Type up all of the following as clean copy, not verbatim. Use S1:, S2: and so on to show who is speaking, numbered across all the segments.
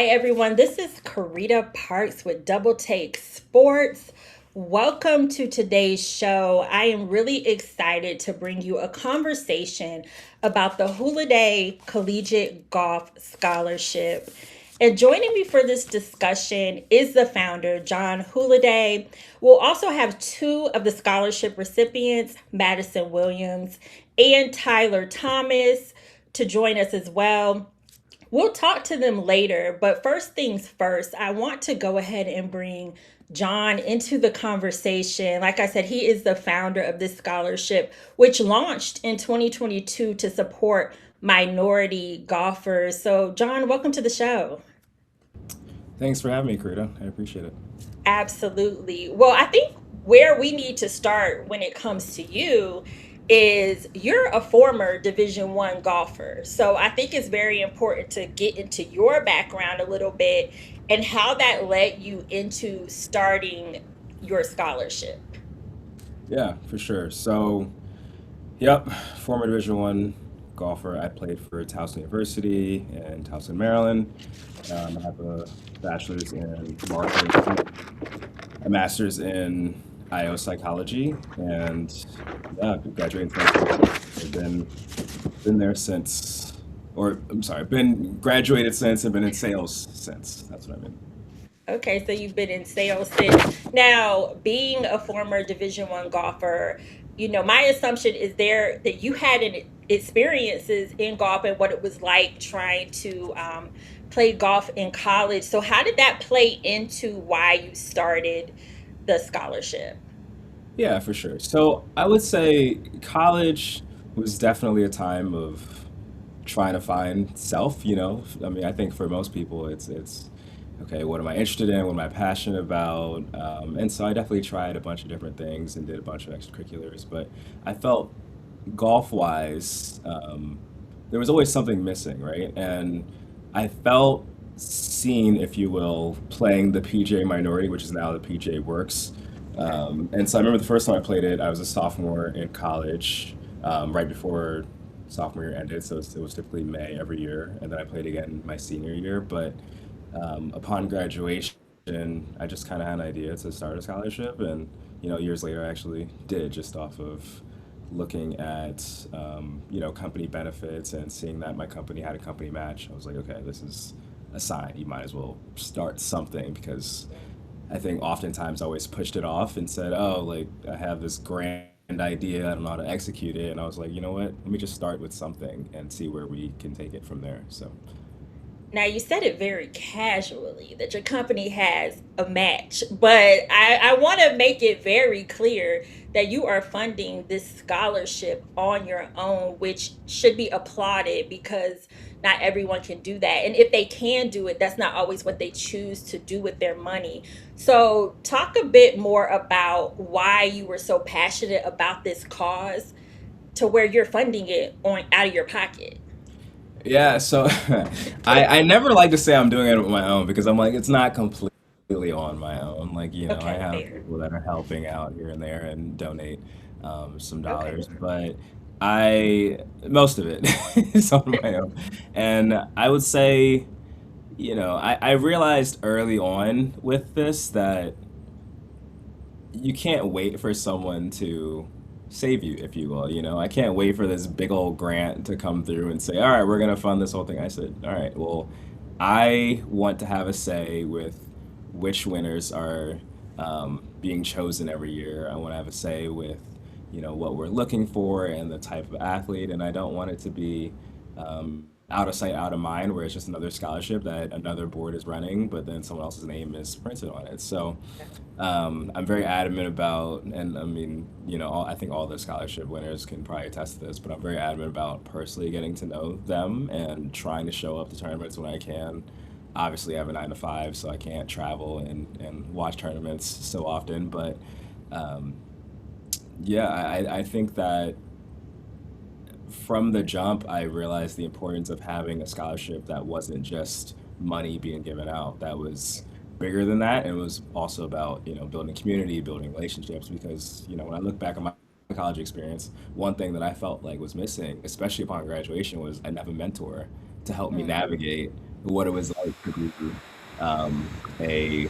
S1: Hi, everyone. This is Karita Parks with Double Take Sports. Welcome to today's show. I am really excited to bring you a conversation about the Hulede Collegiate Golf Scholarship. And joining me for this discussion is the founder, John Hulede. We'll also have two of the scholarship recipients, Madison Williams and Tyler Thomas, to join us as well. We'll talk to them later, but first things first, I want to go ahead and bring John into the conversation. Like I said, he is the founder of this scholarship, which launched in 2022 to support minority golfers. So, John, welcome to the show.
S2: Thanks for having me, Karita. I appreciate it.
S1: Absolutely. Well, I think where we need to start when it comes to you is you're a former Division One golfer. So I think it's very important to get into your background a little bit and how that led you into starting your scholarship.
S2: Yeah, for sure. Yep, former Division One golfer. I played for Towson University in Towson, Maryland. I have a bachelor's in marketing, a master's in IO psychology, and yeah, graduated in 2020. I've been there since, or I'm sorry, been graduated since, and been in sales since. That's what I mean.
S1: Okay, so you've been in sales since. Now, being a former Division One golfer, my assumption is there that you had an experiences in golf and what it was like trying to play golf in college. So, how did that play into why you started the scholarship?
S2: Yeah, for sure. So I would say college was definitely a time of trying to find self, you know. I mean, I think for most people it's okay, what am I interested in? What am I passionate about? And so I definitely tried a bunch of different things and did a bunch of extracurriculars, but I felt golf wise, there was always something missing, right? And I felt seen, if you will, playing the PJ minority, which is now the PJ Works.
S1: Okay.
S2: And so I remember the first time I played it, I was a sophomore in college, right before sophomore year ended. So it was typically May every year. And then I played again my senior year. But upon graduation, I just kind of had an idea to start a scholarship. And, years later, I actually did just off of looking at, company benefits and seeing that my company had a company match. I was like, okay, this is a sign. You might as well start something because I think oftentimes I always pushed it off and said, oh, like I have this grand idea. I don't know how to execute it. And I was like, you know what? Let me just start with something and see where we can take it from there. So,
S1: Now, you said it very casually that your company has a match, but I want to make it very clear that you are funding this scholarship on your own, which should be applauded because not everyone can do that. And if they can do it, that's not always what they choose to do with their money. So, talk a bit more about why you were so passionate about this cause to where you're funding it on out of your pocket.
S2: yeah, so I never like to say I'm doing it on my own because I'm like, it's not completely on my own. Like, I
S1: Okay,
S2: have
S1: fair.
S2: people that are helping out here and there and donate some
S1: Okay.
S2: dollars, but most of it is on my own. And I would say, I realized early on with this that you can't wait for someone to save you, if you will. I can't wait for this big old grant to come through and say, all right, we're going to fund this whole thing. I said, all right, well, I want to have a say with which winners are being chosen every year. I want to have a say with, what we're looking for and the type of athlete. And I don't want it to be out of sight, out of mind, where it's just another scholarship that another board is running, but then someone else's name is printed on it. So I'm very adamant about, and I mean, I think all the scholarship winners can probably attest to this, but I'm very adamant about personally getting to know them and trying to show up to tournaments when I can. Obviously, I have a 9 to 5, so I can't travel and watch tournaments so often. But um, yeah, I think that from the jump, I realized the importance of having a scholarship that wasn't just money being given out. That was bigger than that. And it was also about, building community, building relationships. Because, when I look back on my college experience, one thing that I felt like was missing, especially upon graduation, was I didn't have a mentor to help me
S1: Mm,
S2: navigate. what it was like to be a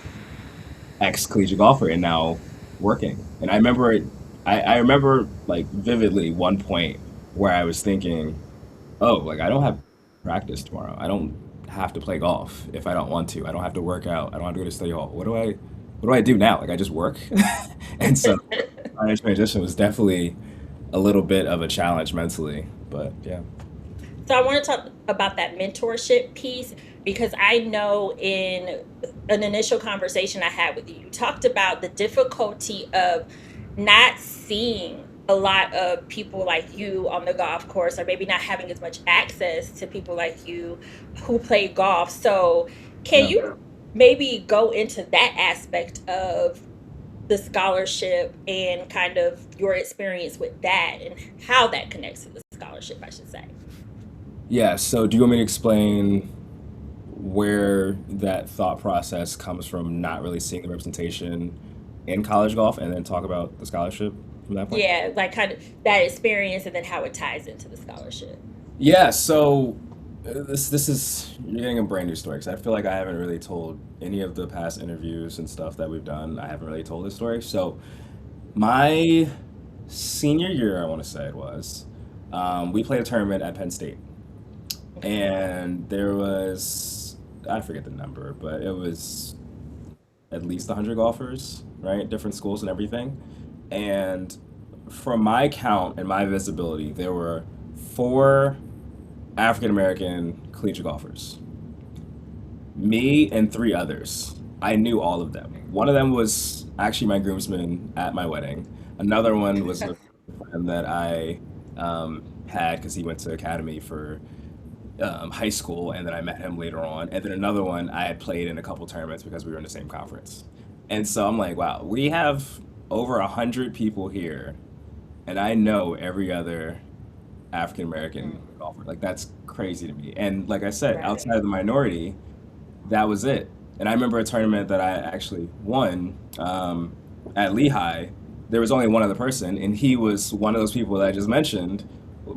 S2: ex-collegiate golfer and now working. And I remember I remember like vividly one point where I was thinking, oh, like I don't have practice tomorrow. I don't have to play golf if I don't want to. I don't have to work out. I don't have to go to study hall. What do I do now? Like I just work. And so trying to transition was definitely a little bit of a challenge mentally. But yeah.
S1: So I want to talk about that mentorship piece because I know in an initial conversation I had with you, you talked about the difficulty of not seeing a lot of people like you on the golf course, or maybe not having as much access to people like you who play golf. So can
S2: Yeah.
S1: you maybe go into that aspect of the scholarship and kind of your experience with that and how that connects to the scholarship, I should say?
S2: Yeah, so do you want me to explain where that thought process comes from, not really seeing the representation in college golf, and then talk about the scholarship from that point?
S1: Yeah, like kind of that experience and then how it ties into the scholarship.
S2: Yeah, so this is you're getting a brand new story because I feel like I haven't really told any of the past interviews and stuff that we've done. I haven't really told this story. So my senior year, I want to say it was, we played a tournament at Penn State,
S1: Okay.
S2: and there was I forget the number, but it was at least 100 golfers, right? Different schools and everything. And from my count and my visibility, there were four African American collegiate golfers, me and three others. I knew all of them. One of them was actually my groomsman at my wedding. Another one was a friend that I had because he went to academy for high school, and then I met him later on. And then another one I had played in a couple tournaments because we were in the same conference. And so I'm like, wow, we have over 100 people here, and I know every other African American
S1: Mm,
S2: golfer. Like that's crazy to me. And like I said, outside
S1: right.
S2: of the minority, that was it. And I remember a tournament that I actually won at Lehigh. There was only one other person, and he was one of those people that I just mentioned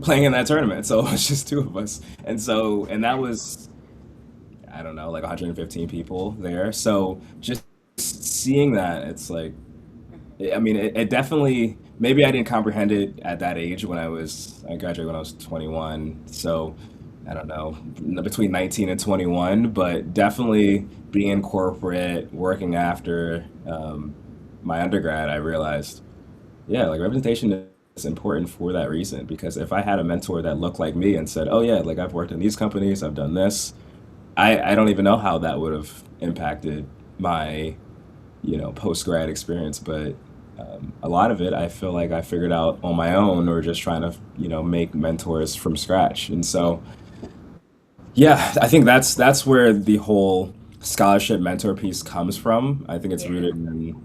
S2: playing in that tournament. So it was just two of us. And that was, I don't know, like 115 people there. So just seeing that, it's like, I mean, it definitely, maybe I didn't comprehend it at that age I graduated when I was 21. So I don't know, between 19 and 21, but definitely being corporate, working after my undergrad, I realized, yeah, like representation is important for that reason. Because if I had a mentor that looked like me and said, oh, yeah, like I've worked in these companies, I've done this, I don't even know how that would have impacted my post grad experience, but a lot of it I feel like I figured out on my own or just trying to, make mentors from scratch. And so, yeah, I think that's where the whole scholarship mentor piece comes from. I think it's
S1: Yeah.
S2: rooted in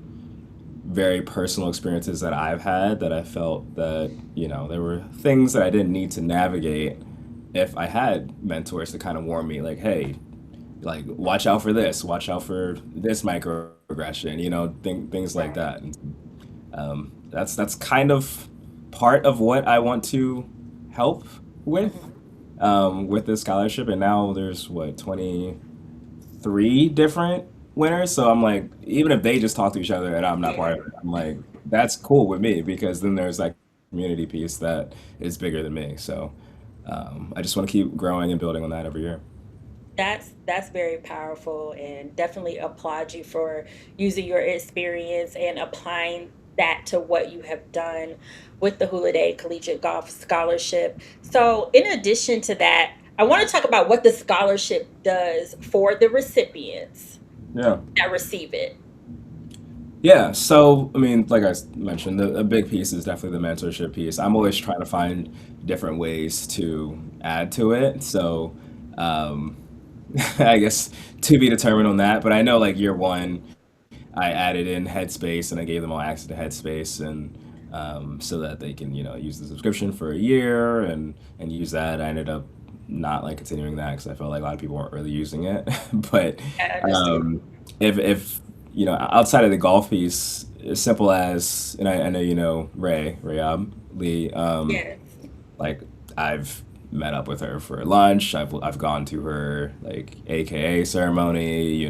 S2: very personal experiences that I've had that I felt that, there were things that I didn't need to navigate if I had mentors to kind of warn me, like, hey, like watch out for this, watch out for this microaggression, things like
S1: Right.
S2: that. And that's kind of part of what I want to help
S1: Hmm.
S2: with this scholarship. And now there's what 23 different winners. So I'm like, even if they just talk to each other and I'm not
S1: Yeah.
S2: part of it, I'm like, that's cool with me because then there's like community piece that is bigger than me. So I just want to keep growing and building on that every year.
S1: That's very powerful and definitely applaud you for using your experience and applying that to what you have done with the Hulede Collegiate Golf Scholarship. So, in addition to that, I want to talk about what the scholarship does for the recipients
S2: Yeah.
S1: that receive it.
S2: Yeah, so I mean, like mentioned, a big piece is definitely the mentorship piece. I'm always trying to find different ways to add to it. So, um, I guess to be determined on that. But I know like year one, I added in Headspace and I gave them all access to Headspace and so that they can use the subscription for a year and use that. I ended up not like continuing that because I felt like a lot of people weren't really using it. But
S1: I understand.
S2: um, if outside of the golf piece, as simple as I know Ray Lee,
S1: Yes.
S2: like I've met up with her for lunch. I've gone to her like AKA ceremony.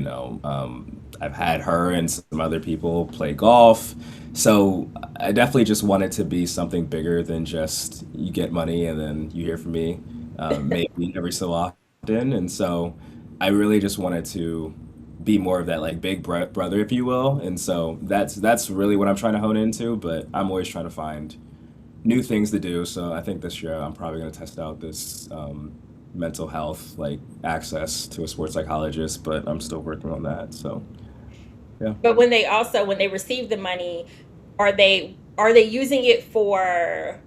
S2: I've had her and some other people play golf. So I definitely just want it to be something bigger than just you get money and then you hear from me, maybe every so often. And so I really just wanted to be more of that like big brother, if you will. And so that's really what I'm trying to hone into. But I'm always trying to find new things to do. So I think this year I'm probably going to test out this mental health like access to a sports psychologist, but I'm still working on that. So yeah.
S1: But when they receive the money, are they using it for,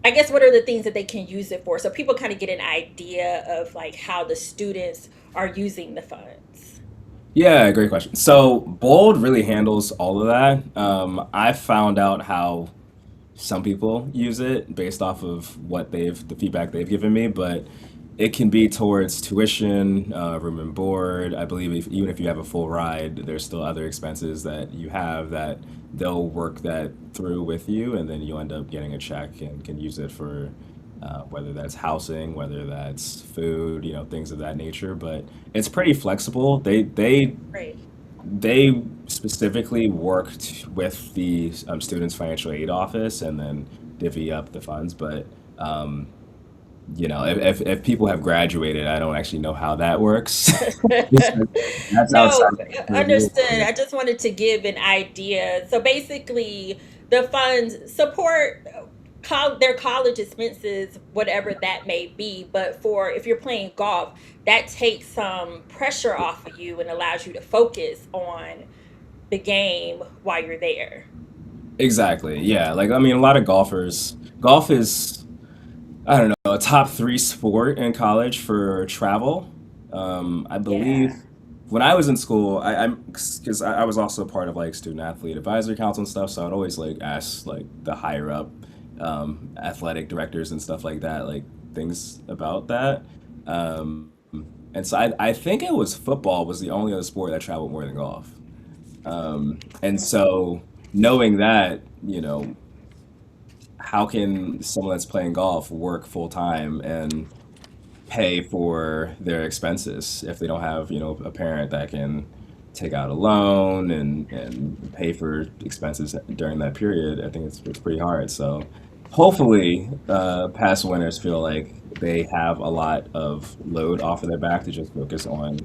S1: I guess, what are the things that they can use it for? So people kind of get an idea of like how the students are using the funds.
S2: Yeah, great question. So Bold really handles all of that. I found out how some people use it based off of the feedback they've given me, but it can be towards tuition, room and board. I believe even if you have a full ride, there's still other expenses that you have that they'll work that through with you, and then you end up getting a check and can use it for whether that's housing, whether that's food, things of that nature. But it's pretty flexible.
S1: Right.
S2: They specifically worked with the students' financial aid office and then divvy up the funds. But if people have graduated, I don't actually know how that works. That's outside
S1: No,
S2: of my purview.
S1: understood. I just wanted to give an idea. So basically, the funds support their college expenses, whatever that may be. But for if you're playing golf, that takes some pressure off of you and allows you to focus on the game while you're there.
S2: Exactly. Yeah. Like, I mean, a lot of golf is, I don't know, a top three sport in college for travel. I
S1: Yeah.
S2: believe when I was in school, because I was also part of like student athlete advisory council and stuff, so I'd always like ask like the higher up athletic directors and stuff like that, like things about that. Um, and so I think it was football was the only other sport that traveled more than golf. And so knowing that, how can someone that's playing golf work full time and pay for their expenses if they don't have, a parent that can take out a loan and pay for expenses during that period? I think it's pretty hard. So hopefully, past winners feel like they have a lot of load off of their back to just focus on,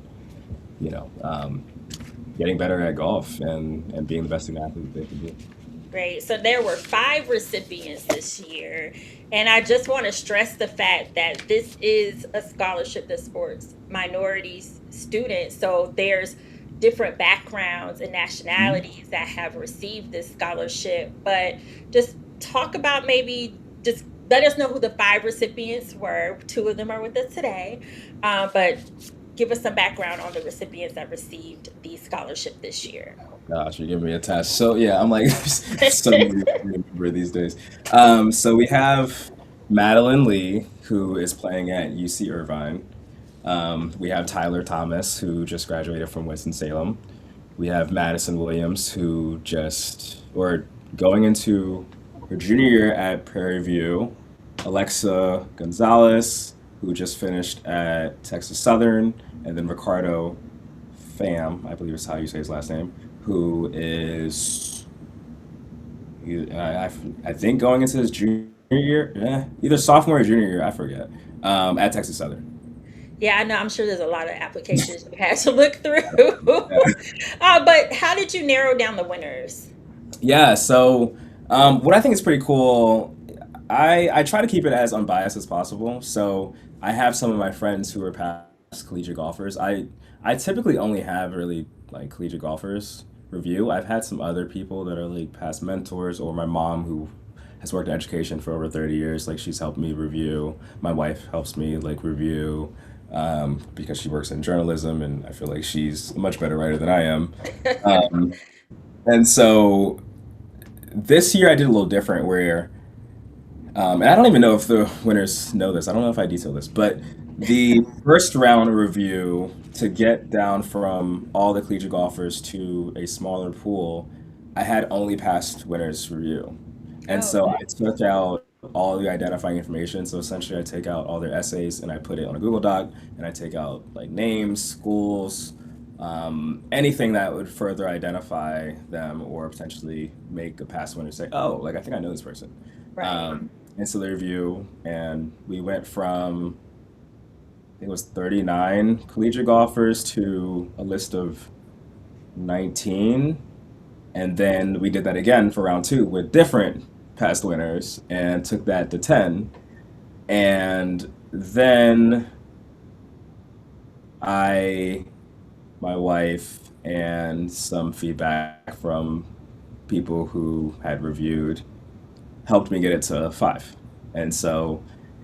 S2: you know, um, getting better at golf and being the best student athlete they can be.
S1: Great. So there were five recipients this year. And I just want to stress the fact that this is a scholarship that supports minorities students. So there's different backgrounds and nationalities that have received this scholarship. But just talk about, maybe just let us know who the five recipients were. Two of them are with us today. But give us some background on the recipients that received the scholarship this year.
S2: Gosh, you're giving me a test. So yeah, I'm like so easy to remember these days. So we have Madeline Lee, who is playing at UC Irvine. We have Tyler Thomas, who just graduated from Winston-Salem. We have Madison Williams, who just or going into her junior year at Prairie View. Alexa Gonzalez, who just finished at Texas Southern, and then Ricardo Pham, I believe is how you say his last name, who is, I think, going into his junior year, either sophomore or junior year, I forget, at Texas Southern.
S1: Yeah, I know. I'm sure there's a lot of applications you had to look through.
S2: Yeah.
S1: But how did you narrow down the winners?
S2: Yeah, so what I think is pretty cool, I try to keep it as unbiased as possible. So I have some of my friends who are past collegiate golfers. I typically only have really like collegiate golfers review. I've had some other people that are like past mentors, or my mom who has worked in education for over 30 years. Like she's helped me review. My wife helps me like review because she works in journalism, and I feel like she's a much better writer than I am. Um, and so this year I did a little different where, and I don't even know if the winners know this. I don't know if I detail this, but the first round review to get down from all the collegiate golfers to a smaller pool, I had only past winners review. And
S1: Oh,
S2: so
S1: okay.
S2: I took out all the identifying information. So essentially, I take out all their essays and I put it on a Google Doc, and I take out like names, schools, anything that would further identify them or potentially make a past winner say, "Oh, like I think I know this person."
S1: Right.
S2: Into the review, and we went from I think it was 39 collegiate golfers to a list of 19. And then we did that again for round two with different past winners and took that to 10. And then I, my wife, and some feedback from people who had reviewed helped me get it to five. And so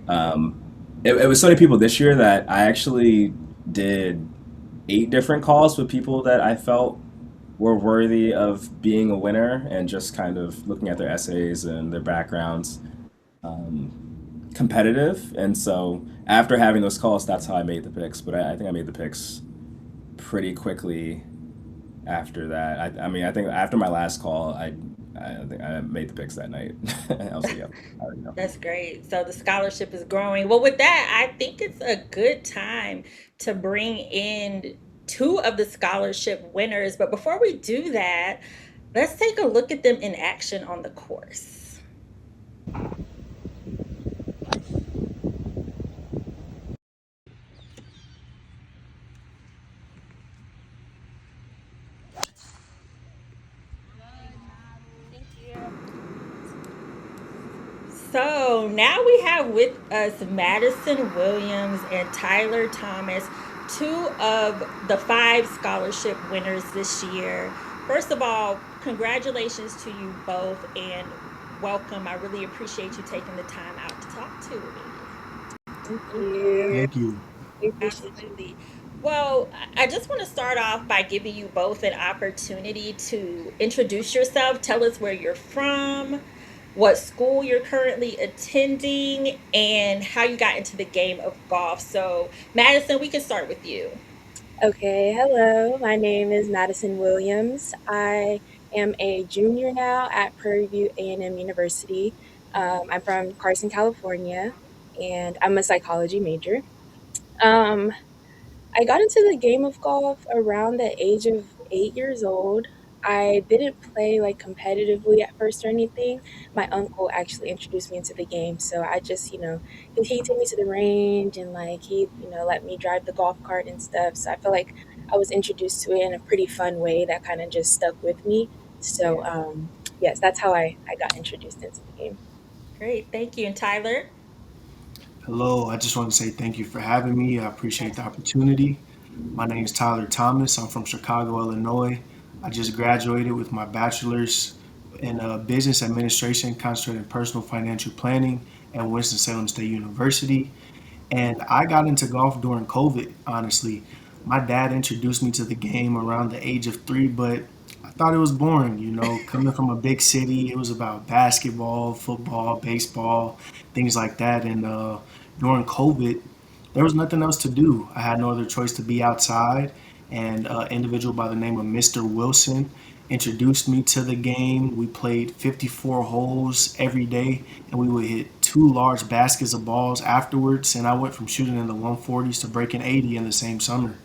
S2: um, it was so many people this year that I actually did eight different calls with people that I felt were worthy of being a winner and just kind of looking at their essays and their backgrounds um, competitive. And so after having those calls, that's how I made the picks. But I think I made the picks pretty quickly after that. I mean, I think after my last call, I think I made the picks that night. I was like, yep, I already know.
S1: That's great. So the scholarship is growing. Well, with that, I think it's a good time to bring in two of the scholarship winners. But before we do that, let's take a look at them in action on the course. So now we have with us Madison Williams and Tyler Thomas, two of the five scholarship winners this year. First of all, congratulations to you both and welcome. I really appreciate you taking the time out to talk to me.
S3: Thank you.
S4: Thank you.
S3: We appreciate you.
S1: Absolutely. Well, I just want to start off by giving you both an opportunity to introduce yourself. Tell us where you're from, what school you're currently attending, and how you got into the game of golf. So, Madison, we can start with you.
S3: Okay, hello. My name is Madison Williams. I am a junior now at Prairie A&M University. I'm from Carson, California, and I'm a psychology major. Um, I got into the game of golf around the age of 8 years old. I didn't play like competitively at first or anything. My uncle actually introduced me into the game. So I just, he took me to the range and like he let me drive the golf cart and stuff. So I feel like I was introduced to it in a pretty fun way that kind of just stuck with me. So
S1: Yeah,
S3: yes, that's how I got introduced into the game.
S1: great. Thank you. And Tyler?
S4: Hello. I just want to say thank you for having me. I appreciate the
S1: Absolutely.
S4: opportunity. My name is Tyler Thomas. I'm from Chicago, Illinois. I just graduated with my bachelor's in business administration, concentrated in personal financial planning at Winston-Salem State University. And I got into golf during COVID, honestly. My dad introduced me to the game around the age of 3, but I thought it was boring, coming from a big city. It was about basketball, football, baseball, things like that. And during COVID, there was nothing else to do. I had no other choice to be outside. And an individual by the name of Mr. Wilson introduced me to the game. We played 54 holes every day, and we would hit two large baskets of balls afterwards. And I went from shooting in the 140s to breaking 80 in the same summer.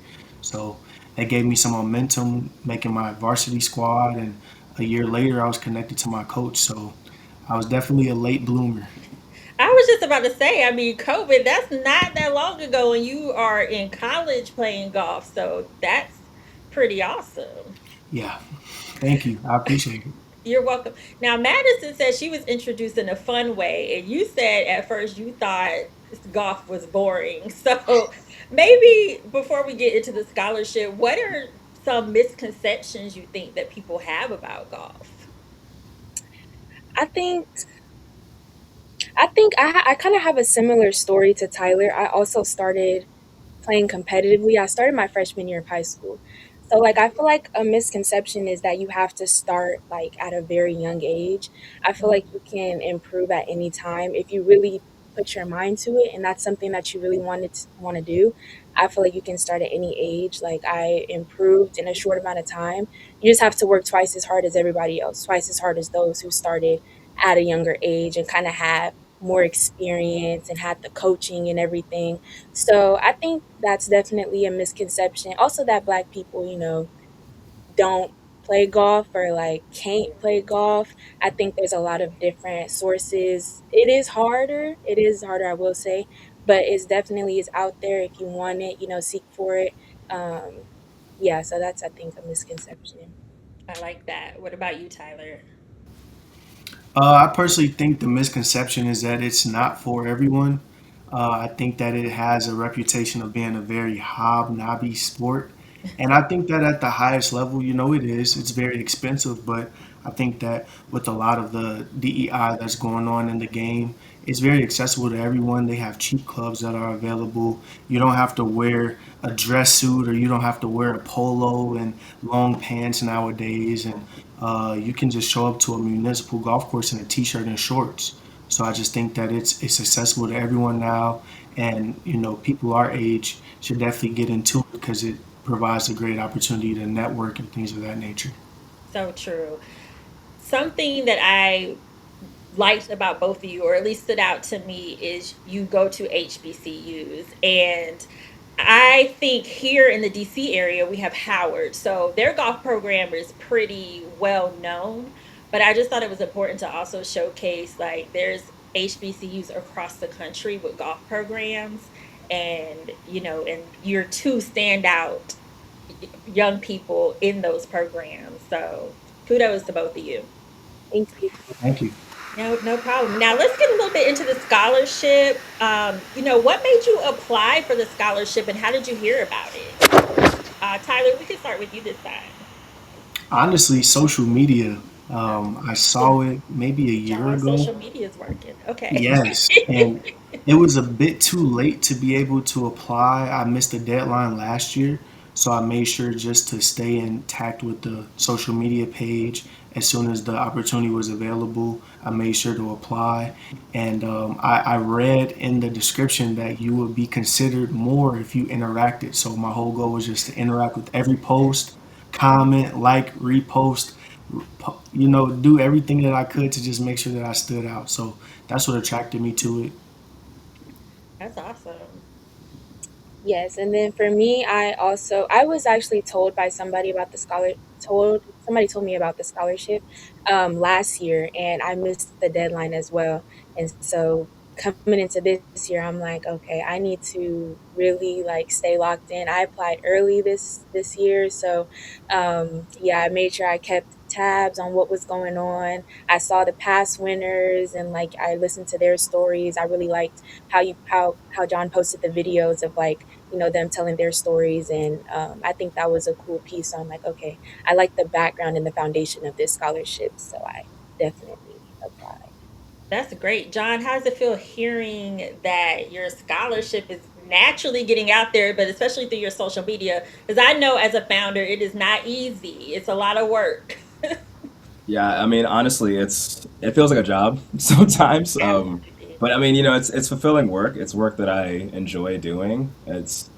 S4: So that gave me some momentum, making my varsity squad. And a year later, I was connected to my coach. So I was definitely a late bloomer.
S1: I was just about to say, I mean, COVID, that's not that long ago, and you are in college playing golf. So that's pretty awesome.
S4: Yeah, thank you. I appreciate it.
S1: You're welcome. Now, Madison said she was introduced in a fun way, and you said at first you thought golf was boring. So, maybe before we get into the scholarship, what are some misconceptions you think that people have about golf?
S3: I think I kind of have a similar story to Tyler. I also started playing competitively. I started my freshman year of high school. So like I feel like a misconception is that you have to start like at a very young age. I feel like you can improve at any time if you really put your mind to it and that's something that you really want to do. I feel like you can start at any age. Like I improved in a short amount of time. You just have to work twice as hard as everybody else, twice as hard as those who started at a younger age and kind of have more experience and had the coaching and everything. So I think that's definitely a misconception. Also, that Black people, don't play golf or like can't play golf. I think there's a lot of different sources. It is harder, I will say, but it's definitely is out there if you want it, seek for it. Um, yeah, so that's, I think, a misconception.
S1: I like that. What about you, Tyler?
S4: I personally think the misconception is that it's not for everyone. I think that it has a reputation of being a very hobnobby sport. And I think that at the highest level, it is. It's very expensive, but I think that with a lot of the DEI that's going on in the game, it's very accessible to everyone. They have cheap clubs that are available. You don't have to wear a dress suit or you don't have to wear a polo and long pants nowadays. And you can just show up to a municipal golf course in a t-shirt and shorts. So I just think that it's accessible to everyone now, and people our age should definitely get into it because it provides a great opportunity to network and things of that nature.
S1: So true. Something that I liked about both of you, or at least stood out to me, is you go to HBCUs. And I think here in the DC area, we have Howard. So their golf program is pretty well known. But I just thought it was important to also showcase like there's HBCUs across the country with golf programs. And, and you're two standout young people in those programs. So kudos to both of you.
S3: Thank you.
S4: Thank you.
S1: No, no problem. Now let's get a little bit into the scholarship. What made you apply for the scholarship and how did you hear about it? Tyler, we can start with you this time.
S4: Honestly, social media. I
S1: Oh,
S4: saw it maybe a year
S1: John,
S4: ago.
S1: social media is working. Okay.
S4: Yes, and it was a bit too late to be able to apply. I missed the deadline last year, so I made sure just to stay intact with the social media page. As soon as the opportunity was available, I made sure to apply. And I read in the description that you would be considered more if you interacted. So my whole goal was just to interact with every post, comment, like, repost, do everything that I could to just make sure that I stood out. So that's what attracted me to it.
S1: That's awesome.
S3: Yes, and then for me, I was actually told by somebody about the scholar told somebody told me about the scholarship last year, and I missed the deadline as well. And so coming into this year, I'm like, okay, I need to really like stay locked in. I applied early this year, so yeah, I made sure I kept tabs on what was going on. I saw the past winners and like I listened to their stories. I really liked how John posted the videos of like them telling their stories, and I think that was a cool piece. So I'm like, okay, I like the background and the foundation of this scholarship, so I definitely applied.
S1: That's great. John, how does it feel hearing that your scholarship is naturally getting out there, but especially through your social media? Because I know as a founder, it is not easy, it's a lot of work.
S2: Yeah, I mean, honestly, it feels like a job sometimes.
S1: Absolutely.
S2: But I mean, it's fulfilling work. It's work that I enjoy doing. It's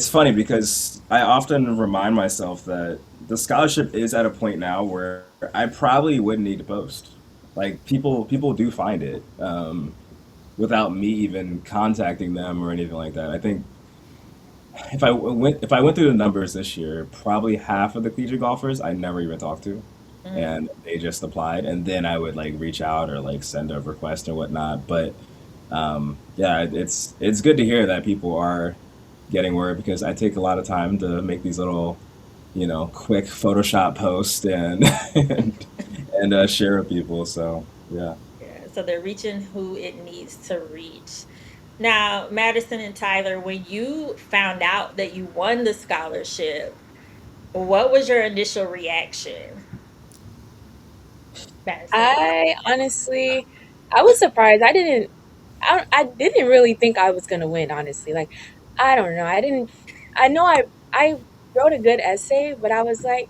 S2: funny because I often remind myself that the scholarship is at a point now where I probably wouldn't need to post. Like people do find it without me even contacting them or anything like that. I think if I went through the numbers this year, probably half of the collegiate golfers I never even talked to,
S1: Mm.
S2: and they just applied, and then I would like reach out or like send a request or whatnot. But yeah, it's good to hear that people are getting word because I take a lot of time to make these little, quick Photoshop posts and and share with people. So yeah.
S1: Yeah, so they're reaching who it needs to reach. Now, Madison and Tyler, when you found out that you won the scholarship, what was your initial reaction? Madison.
S3: I honestly, I was surprised. I didn't really think I was gonna win. Honestly, like I don't know. I didn't. I know I wrote a good essay, but I was like,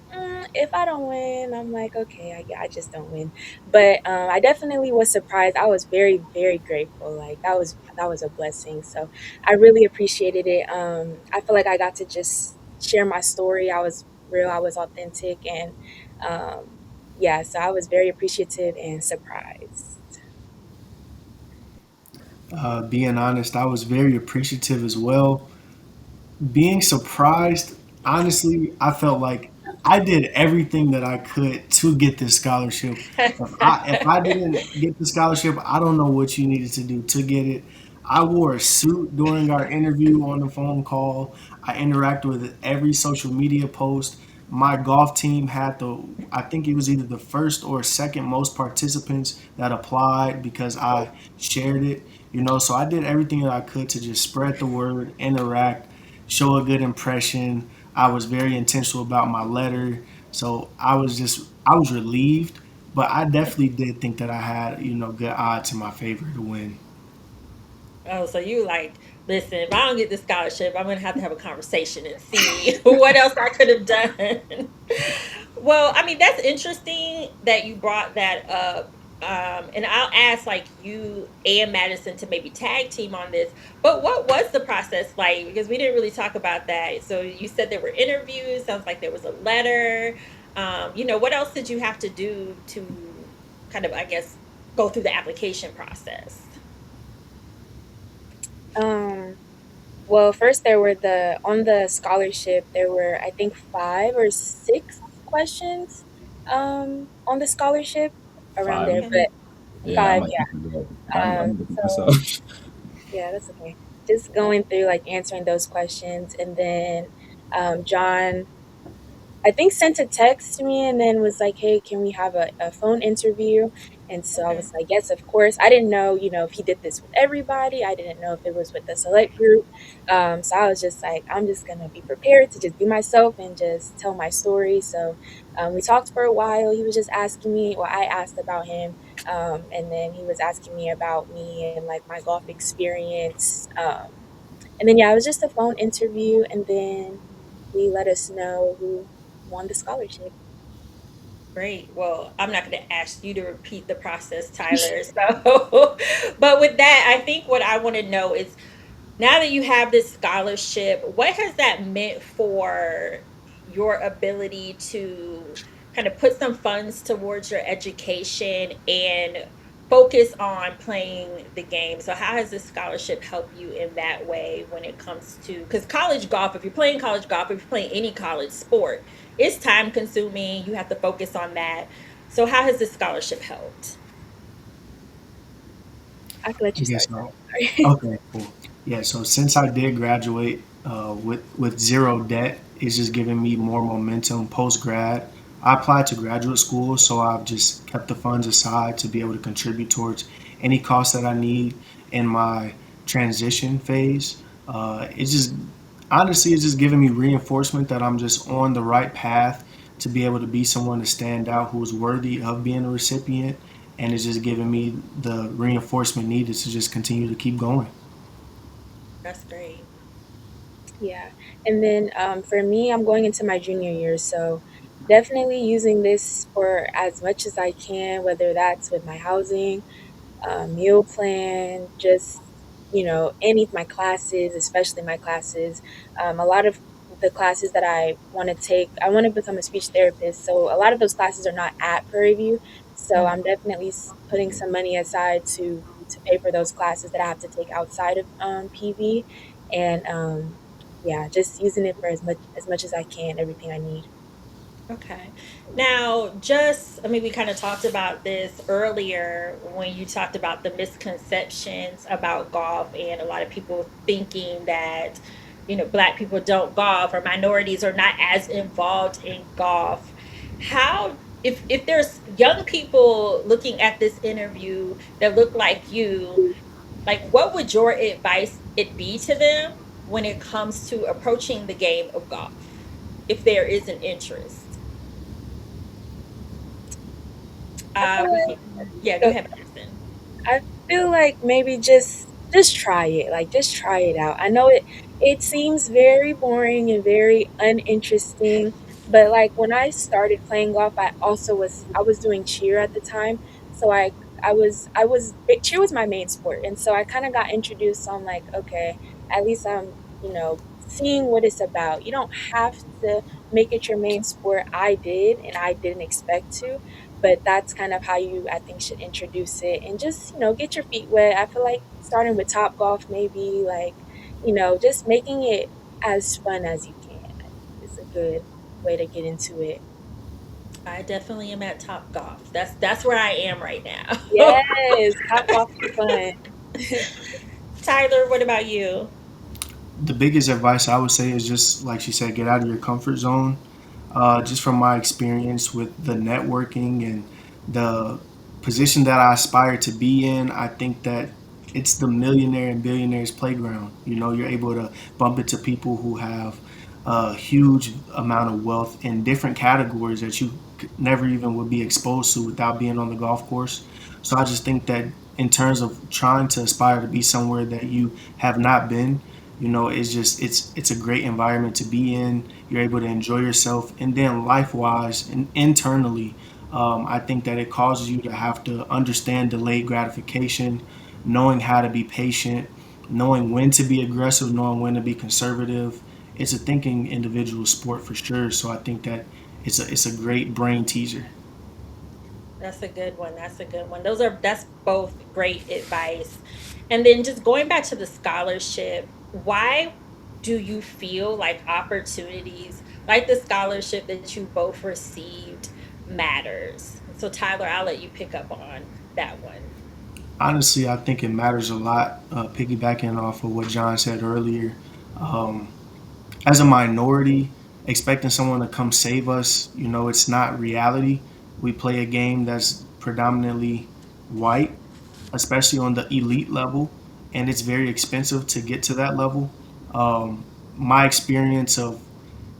S3: if I don't win, I'm like, okay, I just don't win. But I definitely was surprised. I was very very grateful. Like that was a blessing. So I really appreciated it. I feel like I got to just share my story. I was real. I was authentic, and yeah, so I was very appreciative and surprised.
S4: Being honest, I was very appreciative as well. Being surprised, honestly, I felt like I did everything that I could to get this scholarship. If I didn't get the scholarship, I don't know what you needed to do to get it. I wore a suit during our interview on the phone call. I interacted with every social media post. My golf team had I think it was either the first or second most participants that applied because I shared it, so I did everything that I could to just spread the word, interact, show a good impression. I was very intentional about my letter. So I was relieved, but I definitely did think that I had, good odds in my favor to win.
S1: Oh, so you like, listen, if I don't get this scholarship, I'm gonna have to have a conversation and see what else I could have done. Well, I mean, that's interesting that you brought that up. And I'll ask like you and Madison to maybe tag team on this. But what was the process like? Because we didn't really talk about that. So you said there were interviews. Sounds like there was a letter. What else did you have to do to kind of, I guess, go through the application process?
S3: Um, well, first there were on the scholarship, there were, I think, 5 or 6 questions on the scholarship around there,
S2: Five.
S1: Okay.
S3: but
S2: Yeah, I
S3: five,
S2: might
S3: yeah.
S2: think of that. I'm looking
S3: So
S2: myself.
S3: yeah, that's okay. Just going through like answering those questions, and then John, I think, sent a text to me and then was like, "Hey, can we have a phone interview?" And so I
S1: Okay.
S3: was like, "Yes, of course." I didn't know, if he did this with everybody. I didn't know if it was with the select group. So I was just like, I'm just gonna be prepared to just be myself and just tell my story. So we talked for a while. He was just asking me, well, I asked about him, and then he was asking me about me and like my golf experience. And then yeah, it was just a phone interview, and then he let us know who won the scholarship.
S1: Great. Well, I'm not going to ask you to repeat the process, Tyler. So, but with that, I think what I want to know is now that you have this scholarship, what has that meant for your ability to kind of put some funds towards your education and focus on playing the game? So, how has this scholarship helped you in that way when it comes to, because college golf, if you're playing college golf, if you're playing any college sport, it's time consuming. You have to focus on that. So, how has this scholarship helped?
S3: I could let you
S4: Okay,
S3: start.
S4: so
S3: Sorry.
S4: okay, cool. Yeah, so since I did graduate with zero debt, it's just giving me more momentum post grad. I applied to graduate school, so I've just kept the funds aside to be able to contribute towards any costs that I need in my transition phase. It's just honestly, it's just giving me reinforcement that I'm just on the right path to be able to be someone to stand out who's worthy of being a recipient, and it's just giving me the reinforcement needed to just continue to keep going.
S1: That's great.
S3: Yeah. And then for me, I'm going into my junior year, so definitely using this for as much as I can, whether that's with my housing, meal plan, just, any of my classes, especially my classes. A lot of the classes that I want to take, I want to become a speech therapist. So a lot of those classes are not at Prairie View. So I'm definitely putting some money aside to pay for those classes that I have to take outside of PV, and yeah, just using it for as much as I can, everything I need.
S1: Okay. Now, just, I mean, we kind of talked about this earlier when you talked about the misconceptions about golf and a lot of people thinking that, Black people don't golf or minorities are not as involved in golf. How, if there's young people looking at this interview that look like you, like what would your advice it be to them when it comes to approaching the game of golf if there is an interest?
S3: I feel
S1: We can, yeah, go
S3: like
S1: ahead, Madison.
S3: I feel like maybe just try it. Like just try it out. I know it seems very boring and very uninteresting, but like when I started playing golf, I was doing cheer at the time. So cheer was my main sport. And so I kind of got introduced on like, okay, at least I'm, seeing what it's about. You don't have to make it your main sport. I did, and I didn't expect to. But that's kind of how you, I think, should introduce it and just, get your feet wet. I feel like starting with Top Golf, maybe like, just making it as fun as you can, I think is a good way to get into it.
S1: I definitely am at Top Golf. That's where I am right now.
S3: Yes, Top Golf is fun.
S1: Tyler, what about you?
S4: The biggest advice I would say is just like she said, get out of your comfort zone. Just from my experience with the networking and the position that I aspire to be in, I think that it's the millionaire and billionaires playground. You're able to bump into people who have a huge amount of wealth in different categories that you never even would be exposed to without being on the golf course. So I just think that in terms of trying to aspire to be somewhere that you have not been, it's a great environment to be in. You're able to enjoy yourself, and then life wise and internally, I think that it causes you to have to understand delayed gratification, knowing how to be patient, knowing when to be aggressive, knowing when to be conservative. It's a thinking individual sport for sure. So I think that it's a great brain teaser.
S1: That's a good one. That's a good one. That's both great advice. And then just going back to the scholarship, why do you feel like opportunities like the scholarship that you both received matters? So Tyler, I'll let you pick up on that one.
S4: Honestly, I think it matters a lot. Piggybacking off of what John said earlier, um, as a minority, expecting someone to come save us, it's not reality. We play a game that's predominantly white, especially on the elite level, and it's very expensive to get to that level. My experience of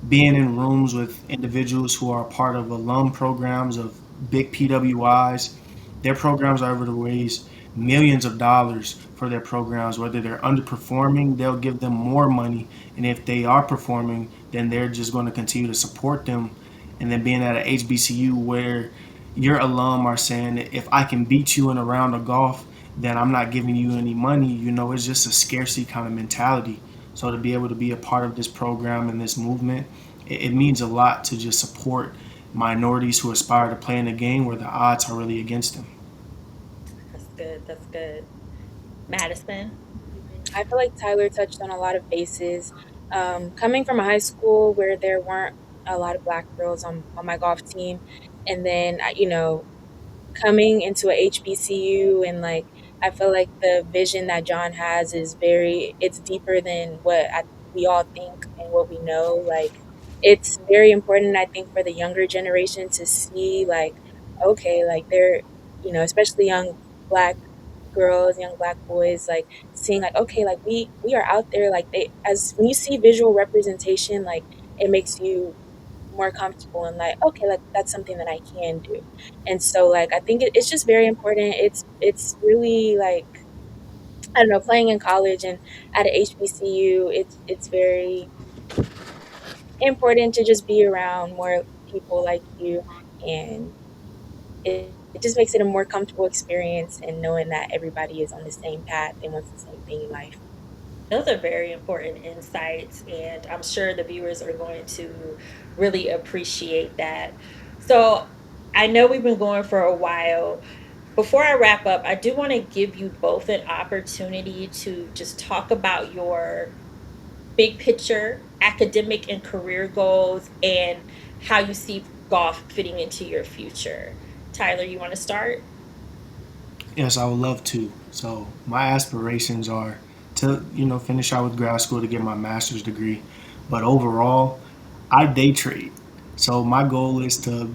S4: being in rooms with individuals who are a part of alum programs of big PWIs. Their programs are able to raise millions of dollars for their programs. Whether they're underperforming, they'll give them more money. And if they are performing, then they're just going to continue to support them. And then being at an HBCU where your alum are saying that if I can beat you in a round of golf, then I'm not giving you any money. It's just a scarcity kind of mentality. So to be able to be a part of this program and this movement, it means a lot to just support minorities who aspire to play in a game where the odds are really against them.
S1: That's good. That's good. Madison.
S3: I feel like Tyler touched on a lot of bases. Coming from a high school where there weren't a lot of black girls on my golf team, and then, coming into a HBCU, and like, I feel like the vision that John has is it's deeper than we all think and what we know. Like, it's very important, I think, for the younger generation to see, like, okay, like they're, especially young black girls, young black boys, like seeing like, okay, like we are out there, like they, as when you see visual representation, like it makes you more comfortable and like, okay, like that's something that I can do. And so like I think it's just very important. It's really like, I don't know, playing in college and at a HBCU, it's very important to just be around more people like you, and it just makes it a more comfortable experience, and knowing that everybody is on the same path and wants the same thing in life.
S1: Those are very important insights, and I'm sure the viewers are going to really appreciate that. So, I know we've been going for a while. Before I wrap up, I do want to give you both an opportunity to just talk about your big picture academic and career goals and how you see golf fitting into your future. Tyler, you want to start?
S4: Yes, I would love to. So my aspirations are to, finish out with grad school to get my master's degree. But overall, I day trade. So my goal is to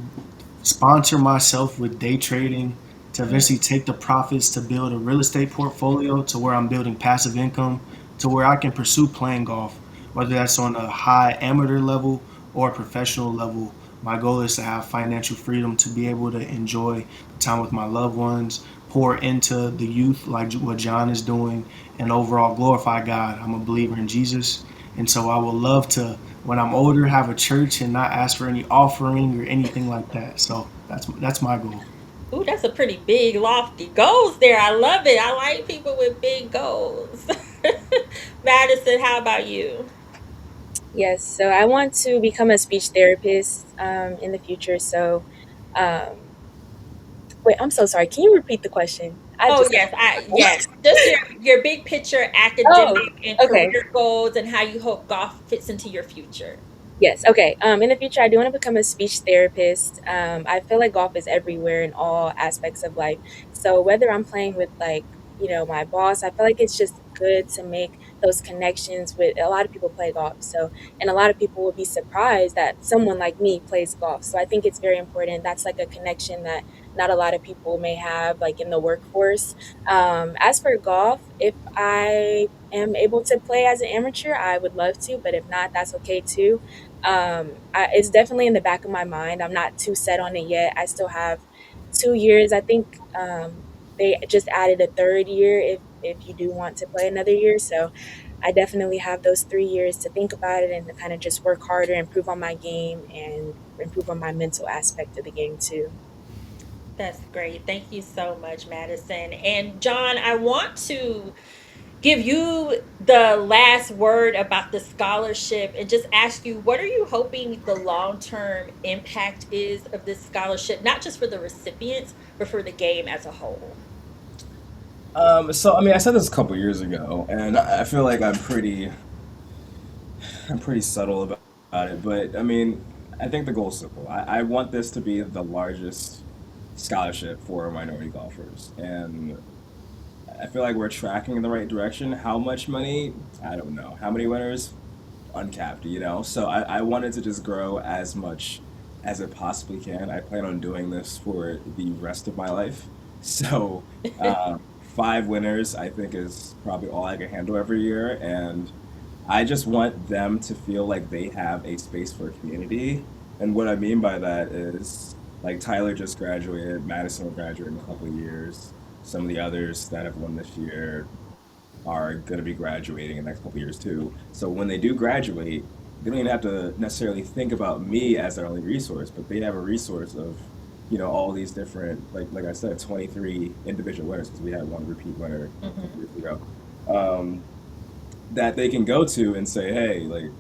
S4: sponsor myself with day trading, to eventually take the profits to build a real estate portfolio to where I'm building passive income, to where I can pursue playing golf, whether that's on a high amateur level or a professional level. My goal is to have financial freedom to be able to enjoy time with my loved ones, pour into the youth like what John is doing, and overall glorify God. I'm a believer in Jesus. And so I would love to, when I'm older, have a church and not ask for any offering or anything like that. So that's my goal.
S1: Ooh, that's a pretty big, lofty goals there. I love it. I like people with big goals. Madison, how about you?
S3: Yes, so I want to become a speech therapist in the future. So um, Wait, I'm so sorry. Can you repeat the question? I
S1: Oh
S3: just got.
S1: yes, yes. Just your big picture academic
S3: Oh,
S1: and
S3: okay.
S1: career goals and how you hope golf fits into your future.
S3: Yes. Okay. In the future, I do want to become a speech therapist. I feel like golf is everywhere in all aspects of life. So whether I'm playing with like, my boss, I feel like it's just good to make those connections with a lot of people play golf. So, and a lot of people will be surprised that someone like me plays golf. So I think it's very important. That's like a connection that not a lot of people may have like in the workforce. As for golf, if I am able to play as an amateur, I would love to, but if not, that's okay too. It's definitely in the back of my mind. I'm not too set on it yet. I still have 2 years. I think they just added a third year if you do want to play another year. So I definitely have those 3 years to think about it and to kind of just work harder, improve on my game, and improve on my mental aspect of the game too.
S1: That's great. Thank you so much, Madison. And John, I want to give you the last word about the scholarship and just ask you what are you hoping the long-term impact is of this scholarship, not just for the recipients, but for the game as a whole?
S2: So I mean, I said this a couple years ago, and I feel like I'm pretty subtle about it. But I mean, I think the goal is simple. I want this to be the largest scholarship for minority golfers, and I feel like we're tracking in the right direction. How much money? I don't know. How many winners? Uncapped, you know? So I wanted to just grow as much as it possibly can. I plan on doing this for the rest of my life. So 5 winners, I think, is probably all I can handle every year. And I just want them to feel like they have a space for a community. And what I mean by that is, like, Tyler just graduated, Madison will graduate in a couple of years. Some of the others that have won this year are going to be graduating in the next couple of years too. So when they do graduate, they don't even have to necessarily think about me as their only resource, but they have a resource of, all these different, like I said, 23 individual winners because we had one repeat winner a couple
S1: Mhm.
S2: years ago. Um, that they can go to and say, hey, like,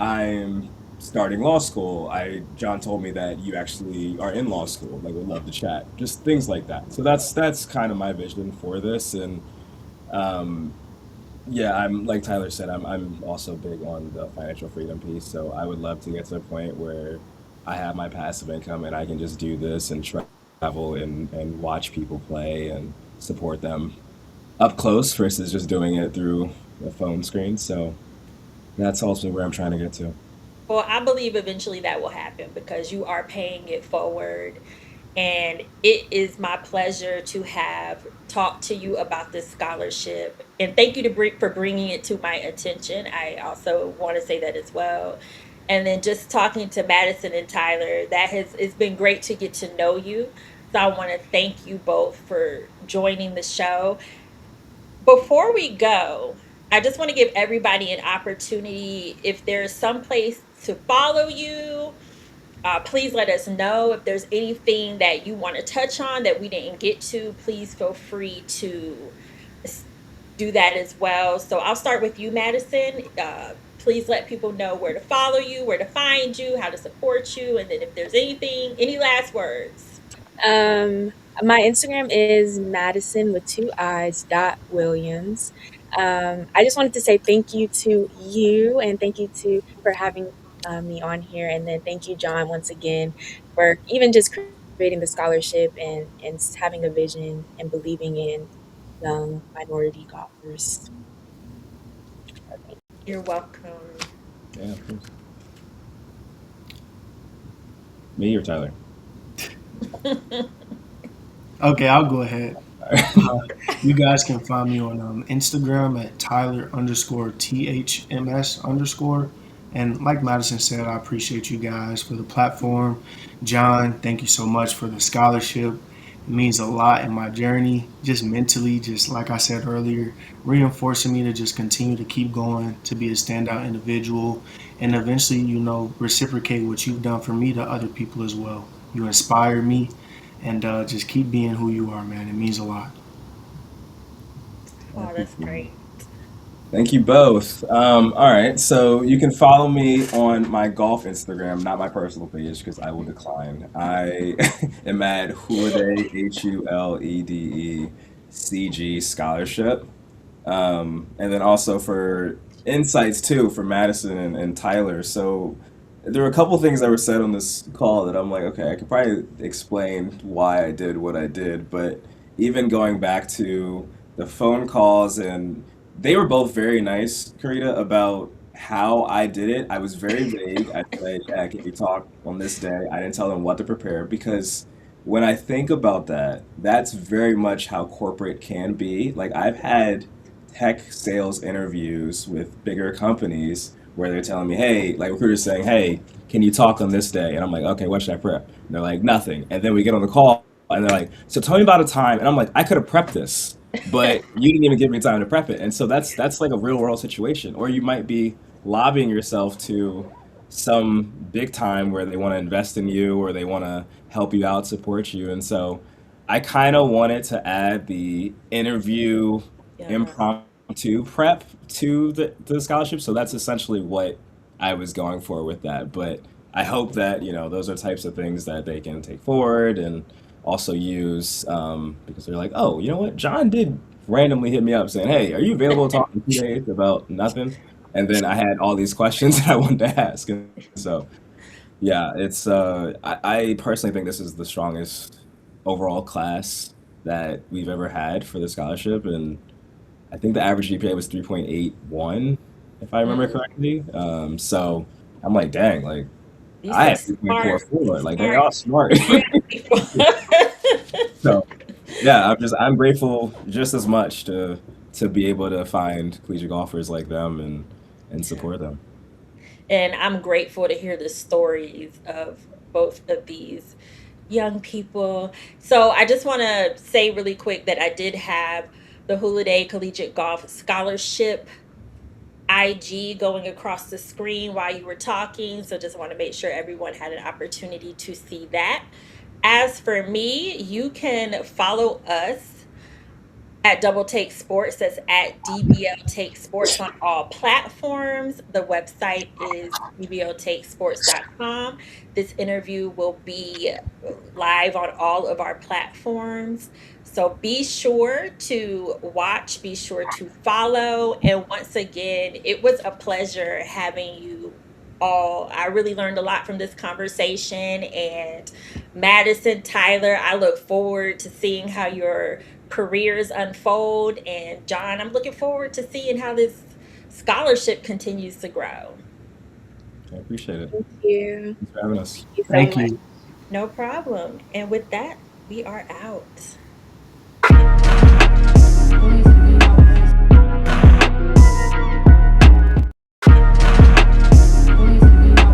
S2: I'm starting law school. John told me that you actually are in law school. Like, would love to chat. Just things like that. So that's kind of my vision for this, and um, yeah, I'm like Tyler said, I'm also big on the financial freedom piece. So I would love to get to a point where I have my passive income and I can just do this and travel and watch people play and support them up close versus just doing it through a phone screen. So that's also where I'm trying to get to.
S1: Well, I believe eventually that will happen because you are paying it forward. And it is my pleasure to have talked to you about this scholarship. And thank you for bringing it to my attention. I also want to say that as well. And then just talking to Madison and Tyler, it's been great to get to know you. So I want to thank you both for joining the show. Before we go, I just want to give everybody an opportunity if there's some place to follow you, please let us know if there's anything that you want to touch on that we didn't get to. Please feel free to do that as well. So I'll start with you, Madison. Please let people know where to follow you, where to find you, how to support you, and then if there's anything, any last words.
S3: Um, my Instagram is Madison with two eyes dot Williams. I just wanted to say thank you to you and thank you to for having me on here, and then thank you, John, once again for even just creating the scholarship and having a vision and believing in young minority golfers. Thank
S1: You're welcome.
S2: Yeah, of course. Me or Tyler?
S4: Okay, I'll go ahead. Uh, you guys can find me on Instagram at Tyler underscore THMS underscore. And like Madison said, I appreciate you guys for the platform. John, thank you so much for the scholarship. It means a lot in my journey, just mentally, just like I said earlier, reinforcing me to just continue to keep going, to be a standout individual, and eventually, reciprocate what you've done for me to other people as well. You inspire me, and just keep being who you are, man. It means a lot.
S2: I
S1: Oh, that's
S2: appreciate it.
S1: great.
S2: Thank you both. All right, so you can follow me on my golf Instagram, not my personal page, because I will decline. I am at Hulede, HULEDECG Scholarship. And then also for insights too for Madison and Tyler. So there were a couple things that were said on this call that I'm like, okay, I could probably explain why I did what I did, but even going back to the phone calls and they were both very nice, Karita, about how I did it. I was very vague. I said, yeah, can you talk on this day? I didn't tell them what to prepare because when I think about that, that's very much how corporate can be. Like I've had tech sales interviews with bigger companies where they're telling me, hey, like recruiters saying, hey, can you talk on this day? And I'm like, okay, what should I prep? And they're like, nothing. And then we get on the call and they're like, so tell me about a time. And I'm like, I could have prepped this, but you didn't even give me time to prep it. And so that's like a real world situation. Or you might be lobbying yourself to some big time where they want to invest in you or they want to help you out, support you. And so I kind of wanted to add the interview
S1: Yeah.
S2: impromptu prep to the scholarship. So that's essentially what I was going for with that. But I hope that, those are types of things that they can take forward and also use because they're like, oh, you know what? John did randomly hit me up saying, hey, are you available to talk in 2 days about nothing? And then I had all these questions that I wanted to ask. And so, yeah, I personally think this is the strongest overall class that we've ever had for the scholarship. And I think the average GPA was 3.81, if I remember
S1: Mm.
S2: correctly. So I'm like, dang, like
S1: These
S2: I
S1: some
S2: had
S1: smart,
S2: 3.44. Like they
S1: smart,
S2: all smart.
S1: smart people.
S2: So yeah, I'm grateful just as much to be able to find collegiate golfers like them and support them.
S1: And I'm grateful to hear the stories of both of these young people. So I just want to say really quick that I did have the Hulede Collegiate Golf Scholarship IG going across the screen while you were talking. So just want to make sure everyone had an opportunity to see that. As for me, you can follow us at Double Take Sports. That's at DBL Take Sports on all platforms. The website is dbltakesports.com. This interview will be live on all of our platforms. So be sure to watch, be sure to follow. And once again, it was a pleasure having you all. I really learned a lot from this conversation. And Madison, Tyler, I look forward to seeing how your careers unfold. And John, I'm looking forward to seeing how this scholarship continues to grow.
S2: I appreciate it.
S3: Thank you.
S2: Thanks for having us.
S3: Thank you so
S4: Thank
S3: much.
S4: you.
S1: No problem. And with that, we are out.